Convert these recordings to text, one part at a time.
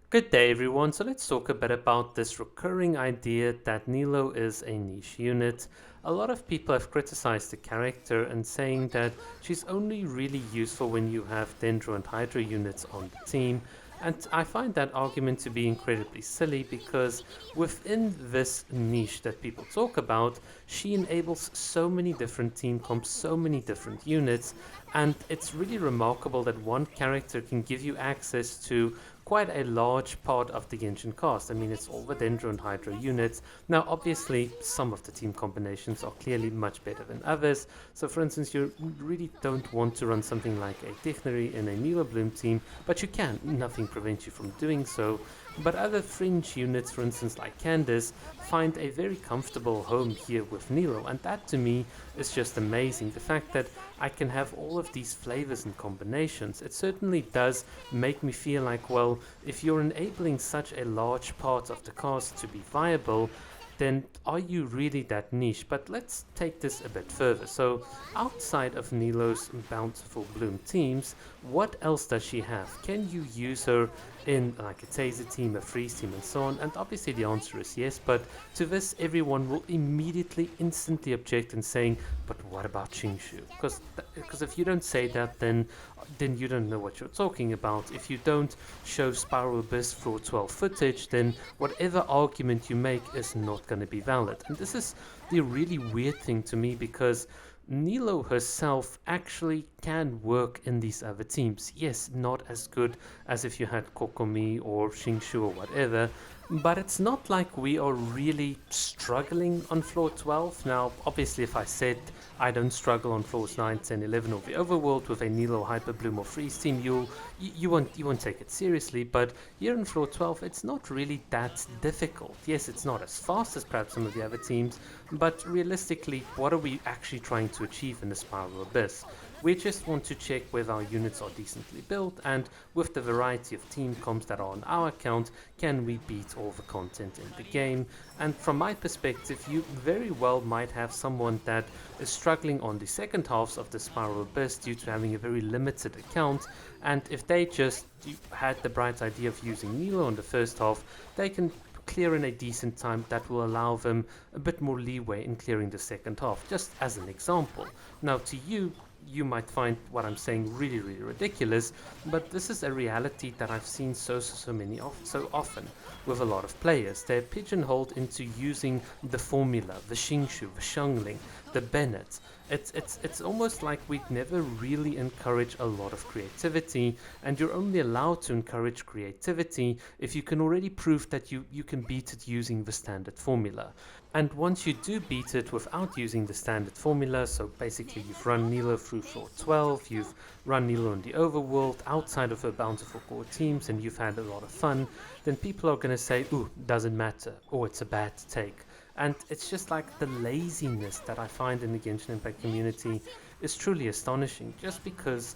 Good day everyone, so let's talk a bit about this recurring idea that Nilou is a niche unit. A lot of people have criticized the character and saying that she's only really useful when you have Dendro and Hydra units on the team, and I find that argument to be incredibly silly because within this niche that people talk about, she enables so many different team comps, so many different units, and it's really remarkable that one character can give you access to quite a large part of the Genshin cast. I mean, it's all the Dendro and Hydro units. Now, obviously, some of the team combinations are clearly much better than others. So, for instance, you really don't want to run something like a Technery in a Nilou Bloom team, but you can. Nothing prevents you from doing so. But other fringe units, for instance, like Candace, find a very comfortable home here with Nilou, and that to me is just amazing. The fact that I can have all of these flavors and combinations, it certainly does make me feel like, well, if you're enabling such a large part of the cast to be viable, then are you really that niche? But let's take this a bit further. So, outside of Nilou's bountiful bloom teams, what else does she have? Can you use her in like a taser team, a freeze team, and so on? And obviously the answer is yes, but to this everyone will immediately, instantly object and saying, but what about Qingshu? Because if you don't say that, then you don't know what you're talking about. If you don't show Spiral Abyss Floor 12 footage, then whatever argument you make is not going to be valid. And this is the really weird thing to me because Nilou herself actually can work in these other teams. Yes, not as good as if you had Kokomi or Qingshu or whatever, but it's not like we are really struggling on floor 12. Now, obviously, if I said I don't struggle on floors 9, 10, 11 of the overworld with a Nilou Hyper Bloom or Freeze team, you won't take it seriously. But here in floor 12, it's not really that difficult. Yes, it's not as fast as perhaps some of the other teams, but realistically, what are we actually trying to achieve in the Spiral Abyss? We just want to check whether our units are decently built, and with the variety of team comps that are on our account, can we beat all the content in the game? And from my perspective, you very well might have someone that is struggling on the second halves of the Spiral Abyss due to having a very limited account, and if they just had the bright idea of using Nilou on the first half, they can clear in a decent time that will allow them a bit more leeway in clearing the second half, just as an example. Now to you might find what I'm saying really, really ridiculous, but this is a reality that I've seen so often with a lot of players. They're pigeonholed into using the formula, the Qingshu, the Xiangling, the Bennett. It's almost like we never really encourage a lot of creativity, and you're only allowed to encourage creativity if you can already prove that you can beat it using the standard formula. And once you do beat it without using the standard formula, so basically you've run Nilou through floor 12, you've run Nilou in the overworld outside of her bountiful core teams, and you've had a lot of fun, then people are going to say, ooh, doesn't matter, or it's a bad take. And it's just like the laziness that I find in the Genshin Impact community is truly astonishing, just because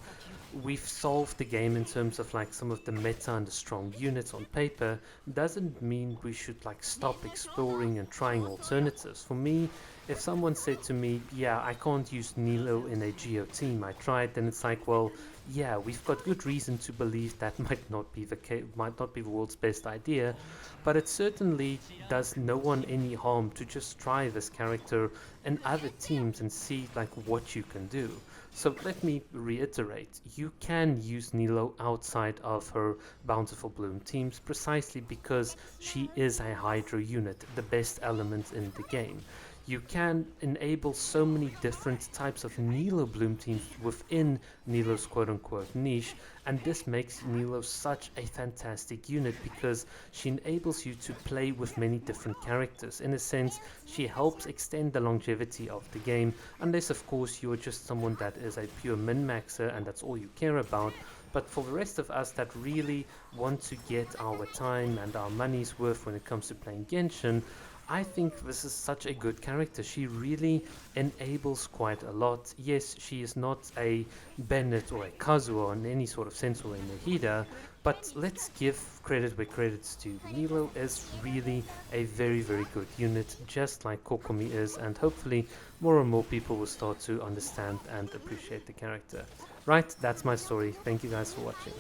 we've solved the game in terms of like some of the meta and the strong units on paper doesn't mean we should like stop exploring and trying alternatives. For me, if someone said to me, yeah, I can't use Nilou in a Geo team, I tried, then it's like, well, yeah, we've got good reason to believe that might not be the world's best idea, but it certainly does no one any harm to just try this character in other teams and see like what you can do. So let me reiterate, you can use Nilou outside of her Bountiful Bloom teams precisely because she is a Hydro unit, the best element in the game. You can enable so many different types of Nilou Bloom teams within Nilou's quote-unquote niche, and this makes Nilou such a fantastic unit because she enables you to play with many different characters. In a sense, she helps extend the longevity of the game, unless of course you are just someone that is a pure min-maxer and that's all you care about. But for the rest of us that really want to get our time and our money's worth when it comes to playing Genshin, I think this is such a good character. She really enables quite a lot. Yes, she is not a Bennett or a Kazuo in any sort of sense, or a Nahida, but let's give credit where credit's due. Nilou is really a very, very good unit, just like Kokomi is, and hopefully more and more people will start to understand and appreciate the character. Right, that's my story. Thank you guys for watching.